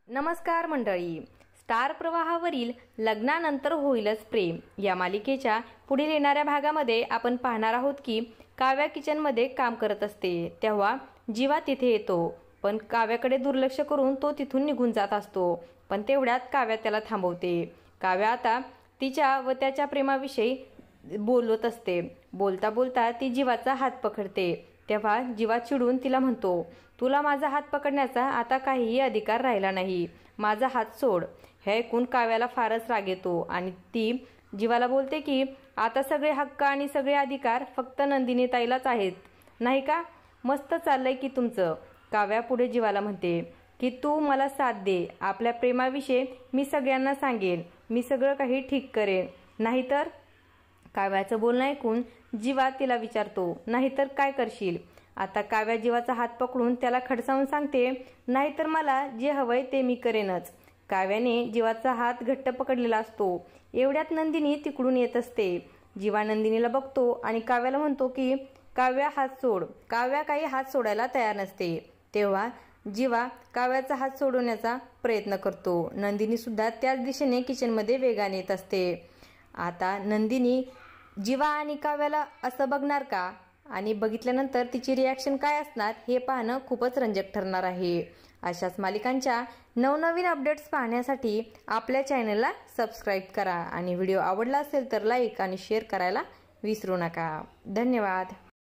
नमस्कार मंडळी, स्टार प्रवाहावरील लग्नानंतर होईलच प्रेम या मालिकेच्या पुढील येणाऱ्या भागामध्ये आपण पाहणार आहोत की काव्या किचनमध्ये काम करत असते तेव्हा जीवा तिथे येतो, पण काव्याकडे दुर्लक्ष करून तो तिथून निघून जात असतो. पण तेवढ्यात काव्या त्याला थांबवते. काव्या आता तिच्या व त्याच्या प्रेमाविषयी बोलत असते. बोलता बोलता ती जीवाचा हात पकडते. तेव्हा जीवा चिडून तिला म्हणतो, तुला माझा हात पकडण्याचा आता काहीही अधिकार राहिला नाही, माझा हात सोड. हे ऐकून काव्याला फारच राग येतो आणि ती जीवाला बोलते की आता सगळे हक्क आणि सगळे अधिकार फक्त नंदिनी ताईलाच आहेत, नाही का? मस्त चाललंय की तुमचं. काव्या पुढे जीवाला म्हणते की तू मला साथ दे, आपल्या प्रेमाविषयी मी सगळ्यांना सांगेन, मी सगळं काही ठीक करेन, नाहीतर. काव्याचं बोलणं ऐकून जीवा तिला विचारतो, नाहीतर काय करशील? आता काव्या जीवाचा हात पकडून त्याला खडसावून सांगते, नाहीतर मला जे हवंय ते मी करेनच. काव्याने जीवाचा हात घट्ट पकडलेला असतो. एवढ्यात नंदिनी तिकडून येत असते. जीवा नंदिनीला बघतो आणि काव्याला म्हणतो की काव्या हात सोड. काव्या काही हात सोडायला तयार नसते. तेव्हा जीवा काव्याचा हात सोडवण्याचा प्रयत्न करतो. नंदिनी सुद्धा त्याच दिशेने किचनमध्ये वेगाने येत असते. आता नंदिनी जीवा आणि काव्याला असं बघणार का आणि बघितल्यानंतर तिची रिॲक्शन काय असणार हे पाहणं खूपच रंजक ठरणार आहे. अशाच मालिकांच्या नवनवीन अपडेट्स पाहण्यासाठी आपल्या चॅनलला सबस्क्राईब करा आणि व्हिडिओ आवडला असेल तर लाईक आणि शेअर करायला विसरू नका. धन्यवाद.